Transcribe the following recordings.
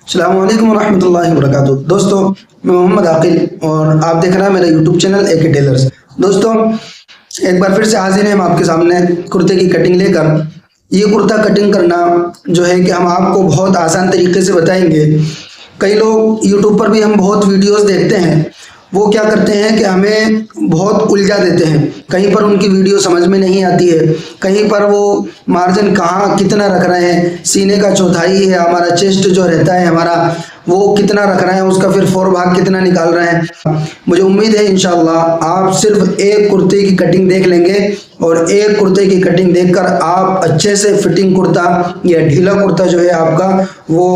अस्सलाम वालेकुम रहमतुल्लाहि व बरकातुहू। दोस्तों, मैं मोहम्मद आकिल और आप देख रहे हैं मेरा यूट्यूब चैनल एके टेलर्स। दोस्तों, एक बार फिर से हाजिर हैं हम आपके सामने कुर्ते की कटिंग लेकर। ये कुर्ता कटिंग करना जो है कि हम आपको बहुत आसान तरीके से बताएंगे। कई लोग यूट्यूब पर भी हम बहुत वीडियोस देखते हैं, वो क्या करते हैं कि हमें बहुत उलझा देते हैं। कहीं पर उनकी वीडियो समझ में नहीं आती है, कहीं पर वो मार्जिन कहाँ कितना रख रहे हैं, सीने का चौथाई है हमारा, चेस्ट जो रहता है हमारा वो कितना रख रहे हैं, उसका फिर फोर भाग कितना निकाल रहे हैं। मुझे उम्मीद है इंशाल्लाह आप सिर्फ एक कुर्ते की कटिंग देख लेंगे और एक कुर्ते की कटिंग देखकर आप अच्छे से फिटिंग कुर्ता या ढीला कुर्ता जो है आपका वो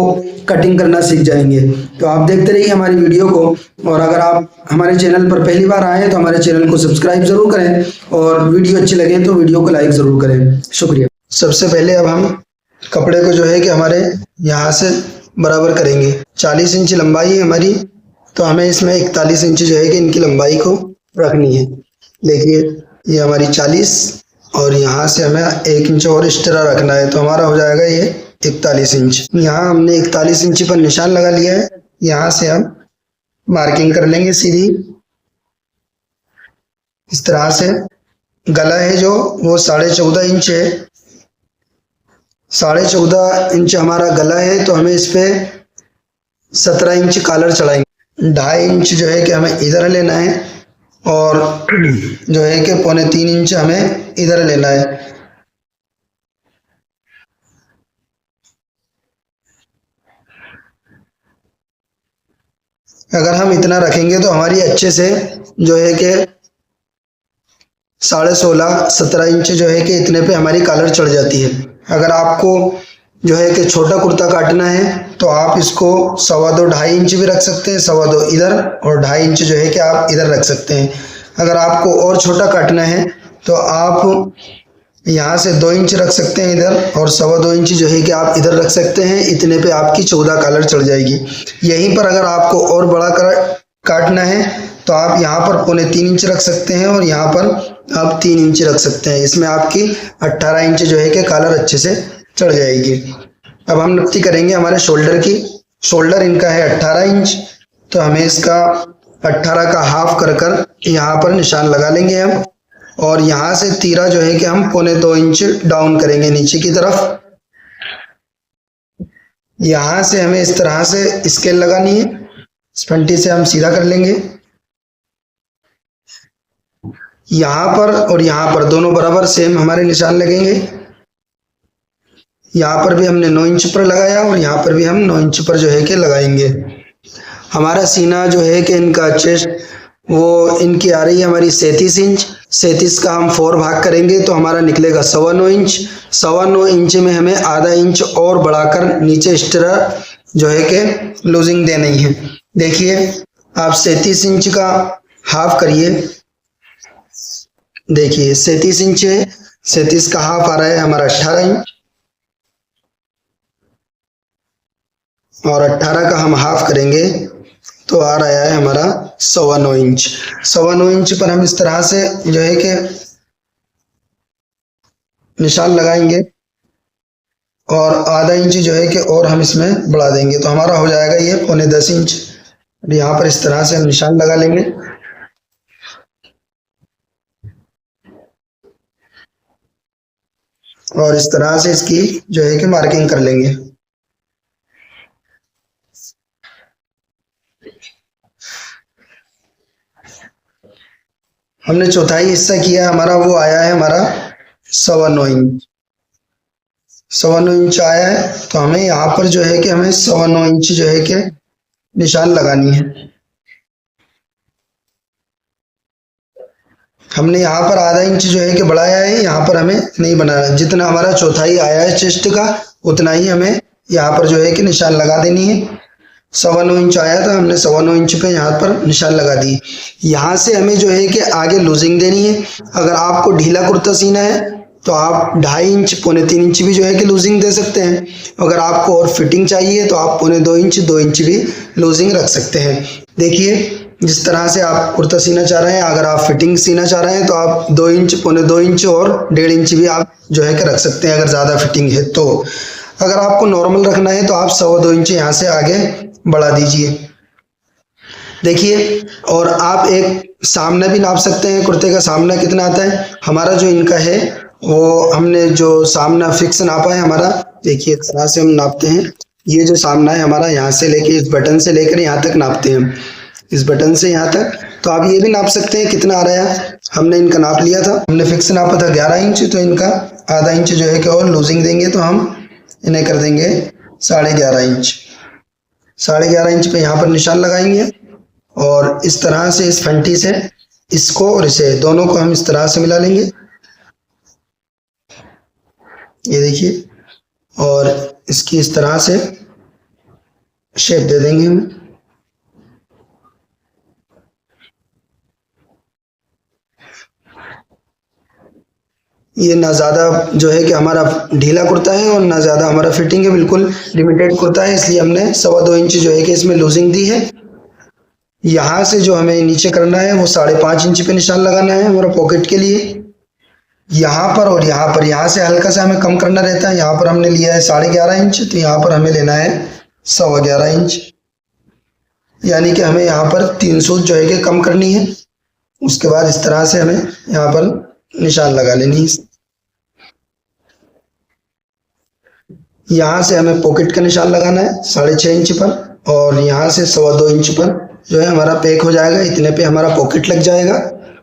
कटिंग करना सीख जाएंगे। तो आप देखते रहिए हमारी वीडियो को, और अगर आप हमारे चैनल पर पहली बार आए तो हमारे चैनल को सब्सक्राइब जरूर करें और वीडियो अच्छी लगे तो वीडियो को लाइक जरूर करें। शुक्रिया। सबसे पहले अब हम कपड़े को जो है कि हमारे यहाँ से बराबर करेंगे। 40 इंच लंबाई है हमारी, तो हमें इसमें 41 इंच जो है कि इनकी लंबाई को रखनी है। देखिए ये हमारी 40 और यहाँ से हमें 1 इंच और एक्स्ट्रा रखना है, तो हमारा हो जाएगा ये 41 इंच। यहाँ हमने 41 इंच पर निशान लगा लिया है। यहाँ से हम मार्किंग कर लेंगे सीधी इस तरह से। गला है जो वो 14.5 इंच है, 14.5 इंच हमारा गला है, तो हमें इस पे 17 इंच कॉलर चढ़ाएंगे। 2.5 इंच जो है कि हमें इधर लेना है और जो है कि 3.25 इंच हमें इधर लेना है। अगर हम इतना रखेंगे तो हमारी अच्छे से जो है कि 16.5 17 इंच जो है कि इतने पे हमारी कॉलर चढ़ जाती है। अगर आपको जो है कि छोटा कुर्ता काटना है तो आप इसको 2.25 2.5 इंच भी रख सकते हैं, 2.25 इधर और 2.5 इंच जो है कि आप इधर रख सकते हैं। अगर आपको और छोटा काटना है तो आप यहाँ से 2 इंच रख सकते हैं इधर और 2.25 इंच जो है कि आप इधर रख सकते हैं। इतने पे आपकी 14 कॉलर चढ़ जाएगी। यहीं पर अगर आपको और बड़ा काटना है तो आप यहाँ पर 3.25 इंच रख सकते हैं और यहाँ पर आप 3 इंच रख सकते हैं। इसमें आपकी 18 इंच जो है कि कॉलर अच्छे से चढ़ जाएगी। अब हम नक्ती करेंगे हमारे शोल्डर की। शोल्डर इनका है 18 इंच, तो हमें इसका 18 का हाफ कर यहाँ पर निशान लगा लेंगे हम, और यहाँ से तीरा जो है कि हम 2.25 इंच डाउन करेंगे नीचे की तरफ। यहाँ से हमें इस तरह से स्केल लगानी है, स्पंटी से हम सीधा कर लेंगे। यहाँ पर और यहाँ पर दोनों बराबर सेम हमारे निशान लगेंगे। यहाँ पर भी हमने 9 इंच पर लगाया और यहाँ पर भी हम 9 इंच पर जो है कि लगाएंगे। हमारा सीना जो है कि इनका चेस्ट वो इनकी आ रही है हमारी 37 इंच। 37 का हम 4 भाग करेंगे तो हमारा निकलेगा 9.25 इंच। 9.25 इंच में हमें आधा इंच और बढ़ाकर नीचे एक्स्ट्रा जो है कि लूजिंग देनी है। देखिए आप 37 इंच का हाफ करिए। देखिए 37 इंच है, 37 का हाफ आ रहा है हमारा 18 इंच, और 18 का हम हाफ करेंगे तो आ रहा है हमारा 9.25 इंच। 9.25 इंच पर हम इस तरह से जो है कि निशान लगाएंगे और आधा इंच जो है कि और हम इसमें बढ़ा देंगे, तो हमारा हो जाएगा ये 9.25 इंच। यहाँ पर इस तरह से हम निशान लगा लेंगे और इस तरह से इसकी जो है कि मार्किंग कर लेंगे। हमने चौथाई हिस्सा किया हमारा, वो आया है हमारा 9.25 इंच। 9.25 इंच आया है, तो हमें यहाँ पर जो है कि हमें 9.25 इंच जो है कि निशान लगानी है। हमने यहाँ पर आधा इंच जो है कि बढ़ाया है, यहाँ पर हमें नहीं बनाना। जितना हमारा चौथाई आया है चेस्ट का उतना ही हमें यहाँ पर जो है कि निशान लगा देनी है। 9.25 इंच आया था, हमने 9.25 इंच पे यहाँ पर निशान लगा दी। यहाँ से हमें जो है कि आगे लूजिंग देनी है। अगर आपको ढीला कुर्ता सीना है तो आप 2.5 इंच 3.25 इंच भी जो है कि लूजिंग दे सकते हैं। अगर आपको और फिटिंग चाहिए तो आप 2.25 इंच 2 इंच भी लूजिंग रख सकते हैं। देखिए जिस तरह से आप कुर्ता सीना चाह रहे हैं, अगर आप फिटिंग सीना चाह रहे हैं तो आप 2 इंच 2.25 इंच और 1.5 इंच भी आप जो है कि रख सकते हैं अगर ज़्यादा फिटिंग है तो। अगर आपको नॉर्मल रखना है तो आप 2.25 इंच यहाँ से आगे बढ़ा दीजिए। देखिए, और आप एक सामने भी नाप सकते हैं, कुर्ते का सामना कितना आता है। हमारा जो इनका है वो हमने जो सामना फिक्स नापा है हमारा, देखिए इस तरह से हम नापते हैं। ये जो सामना है हमारा, यहाँ से लेके इस बटन से लेकर यहाँ तक नापते हैं, इस बटन से यहाँ तक। तो आप ये भी नाप सकते हैं कितना आ रहा है। हमने इनका नाप लिया था, हमने फिक्स नापा था 11 इंच, तो इनका आधा इंच जो है कि और लूजिंग देंगे, तो हम इन्हें कर देंगे 11.5 इंच। 11.5 इंच पे यहाँ पर निशान लगाएंगे और इस तरह से इस फंटी से इसको और इसे दोनों को हम इस तरह से मिला लेंगे, ये देखिए, और इसकी इस तरह से शेप दे देंगे हम। ये ना ज़्यादा जो है कि हमारा ढीला कुर्ता है और ना ज़्यादा हमारा फिटिंग है, बिल्कुल लिमिटेड कुर्ता है, इसलिए हमने 2.25 इंच जो है कि इसमें लूजिंग दी है। यहाँ से जो हमें नीचे करना है वो 5.5 इंच पे निशान लगाना है हमारा पॉकेट के लिए। यहाँ पर और यहाँ पर, यहाँ से हल्का सा हमें कम करना रहता है। यहाँ पर हमने लिया है 11.5 इंच, तो यहाँ पर हमें लेना है 11.25 इंच, यानी कि हमें यहाँ पर 3 सूत जो है कि कम करनी है। उसके बाद इस तरह से हमें यहाँ पर निशान लगा लेनी है। यहाँ से हमें पॉकेट का निशान लगाना है 6.5 इंच पर, और यहाँ से 2.25 इंच पर जो है हमारा पैक हो जाएगा। इतने पे हमारा पॉकेट लग जाएगा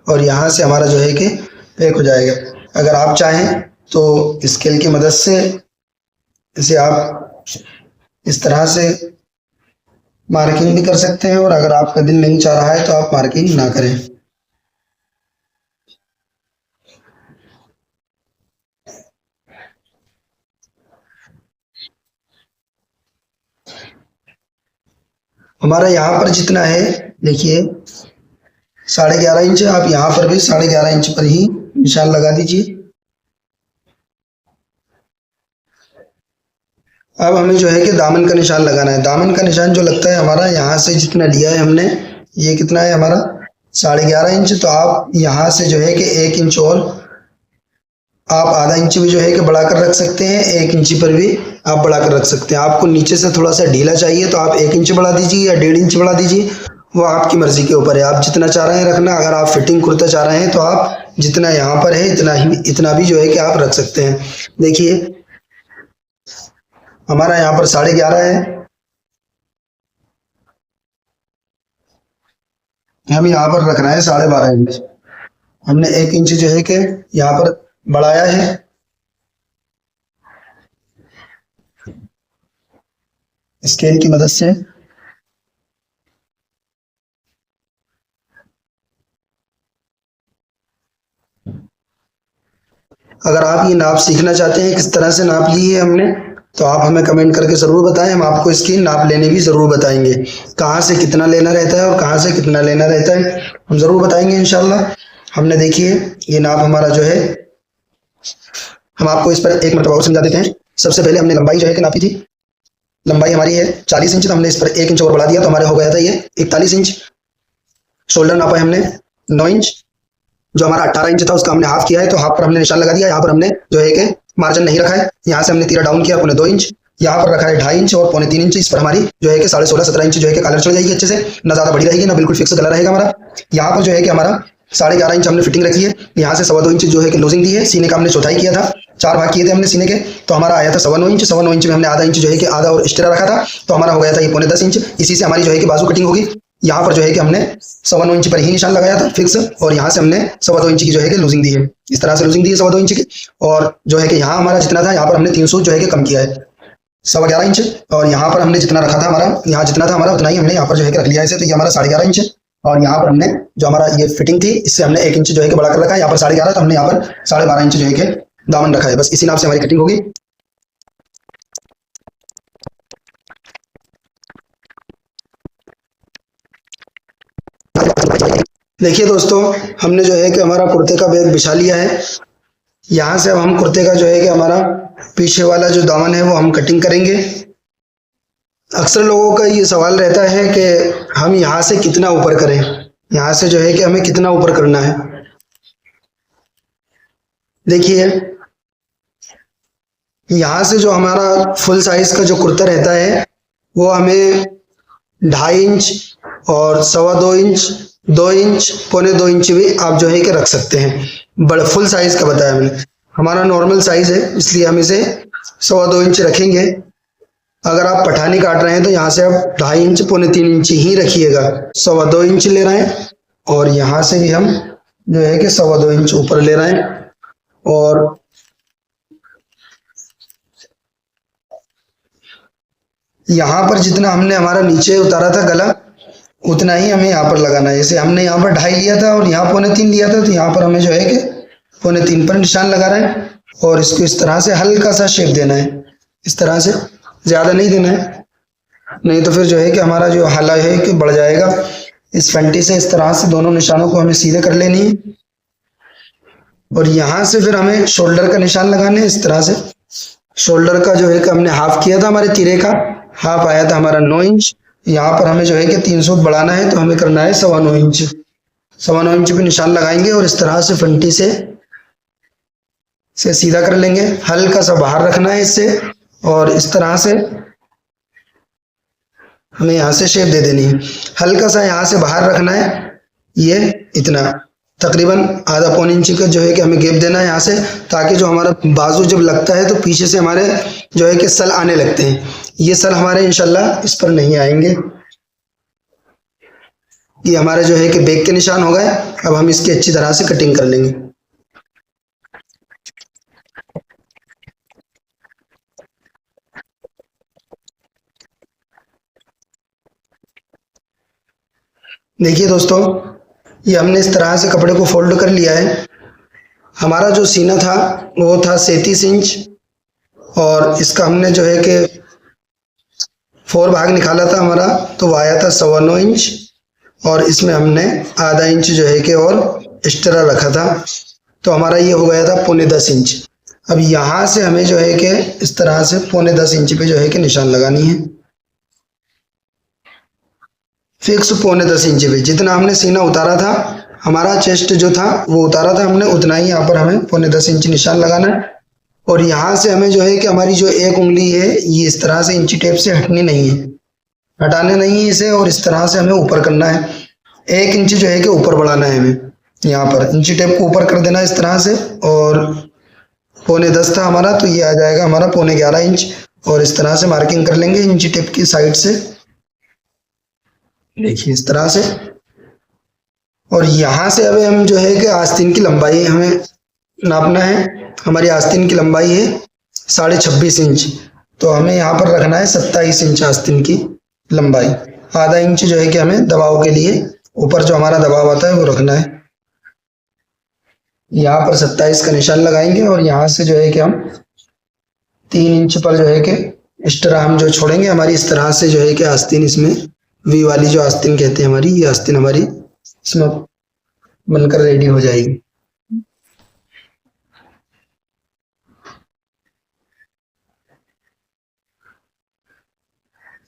और यहाँ से हमारा जो है कि पैक हो जाएगा। अगर आप चाहें तो स्केल की मदद से इसे आप इस तरह से मार्किंग भी कर सकते हैं, और अगर आपका दिल नहीं चाह रहा है तो आप मार्किंग ना करें। हमारा यहाँ पर जितना है, देखिए 11.5 इंच, आप यहाँ पर भी 11.5 इंच पर ही निशान लगा दीजिए। अब हमें जो है कि दामन का निशान लगाना है। दामन का निशान जो लगता है हमारा, यहाँ से जितना लिया है हमने, ये कितना है हमारा 11.5 इंच, तो आप यहाँ से जो है कि 1 इंच और आप आधा इंच भी जो है कि बढ़ा कर रख सकते हैं, 1 इंच पर भी आप बढ़ा कर रख सकते हैं। आपको नीचे से थोड़ा सा ढीला चाहिए तो आप 1 इंच बढ़ा दीजिए या 1.5 इंच बढ़ा दीजिए, वो आपकी मर्जी के ऊपर है, आप जितना चाह रहे हैं रखना। अगर आप फिटिंग कुर्ता चाह रहे हैं तो आप जितना यहाँ पर है इतना भी जो है कि आप रख सकते हैं। देखिए हमारा यहाँ पर 11.5 है, हम यहाँ पर रख रहे हैं 12.5 इंच। हमने 1 इंच जो है कि यहाँ पर बढ़ाया है। स्केल की मदद से अगर आप ये नाप सीखना चाहते हैं किस तरह से नाप ली है हमने, तो आप हमें कमेंट करके ज़रूर बताएं, हम आपको इसकी नाप लेने भी ज़रूर बताएंगे। कहाँ से कितना लेना रहता है और कहाँ से कितना लेना रहता है हम ज़रूर बताएंगे इंशाल्लाह। हमने देखिए ये नाप हमारा जो है, हम आपको इस पर एक मरतबा और समझा देते हैं। सबसे पहले हमने लंबाई जो है कि नापी थी, लंबाई हमारी है 40 इंच, तो हमने इस पर 1 इंच और बढ़ा दिया तो हमारे हो गया था ये 41 इंच। शोल्डर नापा है हमने 9 इंच, जो हमारा 18 इंच था उसका हमने हाफ किया है, तो हाफ पर हमने निशान लगा दिया। यहाँ पर हमने जो है कि मार्जिन नहीं रखा है, यहाँ से हमने तीरा डाउन किया 2.5 इंच, यहाँ पर रखा है 2.5 इंच और 3.25 इंच। इस पर हमारी जो है कि 16.5-17 इंच जो है कि कलर चढ़ जाएगी अच्छे से, ना ज़्यादा बड़ी रहेगी ना बिल्कुल फिक्स गला रहेगा हमारा। यहाँ पर जो है कि हमारा 11.5 इंच हमने फिटिंग रखी है, यहाँ से 2.25 इंच जो है कि लूजिंग दी है। सीने का हमने चौथाई किया था, 4 भाग किए थे हमने सीने के, तो हमारा आया था 9.25 इंच। 9.25 इंच में हमने आधा इंच जो है कि आधा और एक्स्ट्रा रखा था, तो हमारा हो गया था ये 10.25 इंच। इसी से हमारी जो है कि बाजू कटिंग होगी। यहाँ पर जो है कि हमने 9.25 इंच पर ही निशान लगाया था फिक्स, और यहाँ से हमने 2.25 इंच की जो है कि लूजिंग दी है। इस तरह से लूजिंग दी है 2.25 इंच की, और जो है कि यहाँ हमारा जितना था यहाँ पर हमने 3 सूत जो है कि कम किया है 11.25 इंच, और यहाँ पर हमने जितना रखा था हमारा, यहाँ जितना था हमारा उतना ही हमने यहाँ पर जो है कि रख लिया है। तो ये हमारा 11.5 इंच है, और यहाँ पर हमने जो हमारा ये फिटिंग थी इससे हमने 1 इंच जो है कि बढ़ा कर रखा है। यहाँ पर 11.5, तो हमने यहाँ पर 12.5 इंच जो है कि दामन रखा है। बस इसी नाप से हमारी कटिंग होगी। देखिए दोस्तों, हमने जो है कि हमारा कुर्ते का बैग बिछा लिया है। यहाँ से अब हम कुर्ते का जो है कि हमारा पीछे वाला जो दामन है वो हम कटिंग करेंगे। अक्सर लोगों का ये सवाल रहता है कि हम यहाँ से कितना ऊपर करें, यहाँ से जो है कि हमें कितना ऊपर करना है। देखिए यहाँ से जो हमारा फुल साइज का जो कुर्ता रहता है वो हमें 2.5 इंच और 2.25 इंच, 2 इंच, 2.25 इंच भी आप जो है कि रख सकते हैं। बड़ा फुल साइज का बताया मैंने, हमारा नॉर्मल साइज है इसलिए हम इसे 2.25 इंच रखेंगे। अगर आप पठानी काट रहे हैं तो यहाँ से आप 2.5 इंच, 2.75 इंच ही रखिएगा। 2.25 इंच ले रहे हैं और यहाँ से भी हम जो है कि 2.25 इंच ऊपर ले रहे हैं और यहाँ पर जितना हमने हमारा नीचे उतारा था गला उतना ही हमें यहाँ पर लगाना है। जैसे हमने यहाँ पर 2.5 लिया था और यहाँ 2.25 लिया था तो यहाँ पर हमें जो है कि 2.25 पर निशान लगा रहे हैं और इसको इस तरह से हल्का सा शेप देना है। इस तरह से, ज़्यादा नहीं देना है, नहीं तो फिर जो है कि हमारा जो हला है कि बढ़ जाएगा। इस फंटी से इस तरह से दोनों निशानों को हमें सीधे कर लेनी है और यहाँ से फिर हमें शोल्डर का निशान लगाने हैं। इस तरह से शोल्डर का जो है कि हमने हाफ किया था, हमारे तिरे का हाफ आया था हमारा 9 इंच। यहाँ पर हमें जो है कि 3 सूत बढ़ाना है तो हमें करना है 9.25 इंच। 9.25 इंच पे निशान लगाएंगे और इस तरह से फंटी से सीधा कर लेंगे। हल्का सा बाहर रखना है इससे और इस तरह से हमें यहाँ से शेप दे देनी है। हल्का सा यहाँ से बाहर रखना है, ये इतना तकरीबन आधा 1.25 इंच का जो है कि हमें गैप देना है यहाँ से, ताकि जो हमारा बाजू जब लगता है तो पीछे से हमारे जो है कि सल आने लगते हैं। ये सल हमारे इंशाल्लाह इस पर नहीं आएंगे। ये हमारे जो है कि बैक के निशान हो गए। अब हम इसकी अच्छी तरह से कटिंग कर लेंगे। देखिए दोस्तों, ये हमने इस तरह से कपड़े को फोल्ड कर लिया है। हमारा जो सीना था वो था 37 इंच और इसका हमने जो है कि 4 भाग निकाला था हमारा, तो वो आया था 9.25 इंच और इसमें हमने आधा इंच जो है कि और एक्स्ट्रा रखा था, तो हमारा ये हो गया था 9.25 इंच। अब यहाँ से हमें जो है कि इस तरह से 9.25 इंच पे जो है कि निशान लगानी है। फिक्स 9.25 इंच पे जितना हमने सीना उतारा था, हमारा चेस्ट जो था वो उतारा था हमने, उतना ही यहाँ पर हमें 9.25 इंच निशान लगाना है। और यहाँ से हमें जो है कि हमारी जो एक उंगली है ये इस तरह से इंची टेप से हटनी नहीं है, हटाने नहीं है इसे, और इस तरह से हमें ऊपर करना है। 1 इंच जो है कि ऊपर बढ़ाना है हमें। यहाँ पर इंची टेप को ऊपर कर देना है इस तरह से, और 9.10 था हमारा तो ये आ जाएगा हमारा 11.5 इंच। और इस तरह से मार्किंग कर लेंगे इंची टेप की साइड से, देखिए इस तरह से। और यहाँ से अभी हम जो है कि आस्तीन की लंबाई हमें नापना है। हमारी आस्तीन की लंबाई है 26.5 इंच, तो हमें यहाँ पर रखना है 27 इंच आस्तीन की लंबाई। आधा इंच जो है कि हमें दबाव के लिए ऊपर जो हमारा दबाव आता है वो रखना है। यहाँ पर 27 का निशान लगाएंगे और यहाँ से जो है कि हम 3 इंच पर जो है कि एक्स्ट्रा हम जो छोड़ेंगे हमारी इस तरह से जो है कि आस्तीन, इसमें वी वाली जो आस्तीन कहते हैं हमारी, ये आस्तीन हमारी इसमें बनकर रेडी हो जाएगी।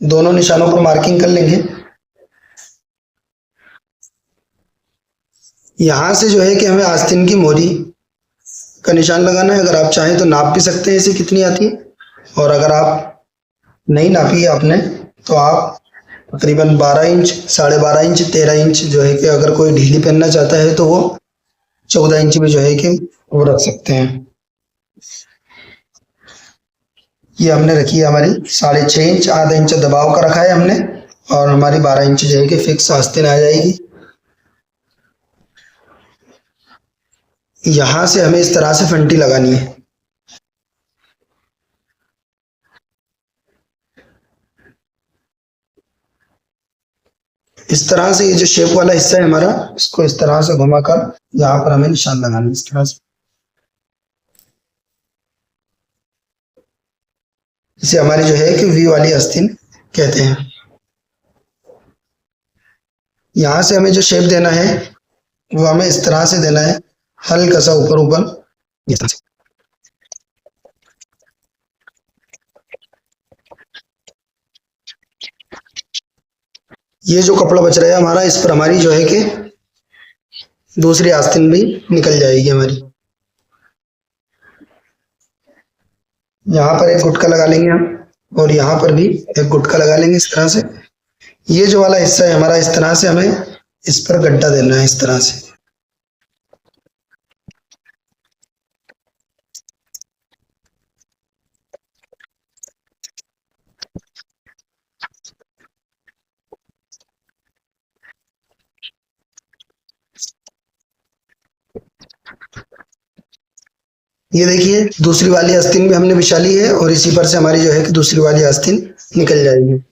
दोनों निशानों पर मार्किंग कर लेंगे। यहाँ से जो है कि हमें आस्तीन की मोहरी का निशान लगाना है। अगर आप चाहें तो नाप भी सकते हैं इसे कितनी आती है, और अगर आप नहीं नापी है आपने तो आप तकरीबन 12 इंच, 12.5 इंच, 13 इंच जो है कि अगर कोई ढीली पहनना चाहता है तो वो 14 इंच में जो है कि वो रख सकते हैं। ये हमने रखी है हमारी 6.5 इंच, आधा इंच दबाव का रखा है हमने, और हमारी 12 इंच जो है कि फिक्स आस्तीन आ जाएगी। यहाँ से हमें इस तरह से फंटी लगानी है। इस तरह से ये जो शेप वाला हिस्सा है हमारा, इसको इस तरह से घुमाकर यहाँ पर हमें निशान लगाना है इस तरह से। इसे हमारी जो है कि वी वाली आस्तीन कहते हैं। यहाँ से हमें जो शेप देना है वो हमें इस तरह से देना है, हल्का सा ऊपर ऊपर इस तरह से। ये जो कपड़ा बच रहा है हमारा, इस पर हमारी जो है कि दूसरी आस्तीन भी निकल जाएगी हमारी। यहाँ पर एक गुटका लगा लेंगे हम, और यहाँ पर भी एक गुटका लगा लेंगे इस तरह से। ये जो वाला हिस्सा है हमारा, इस तरह से हमें इस पर गड्ढा देना है, इस तरह से। ये देखिए दूसरी वाली आस्तीन भी हमने बिछा ली है, और इसी पर से हमारी जो है कि दूसरी वाली आस्तीन निकल जाएगी।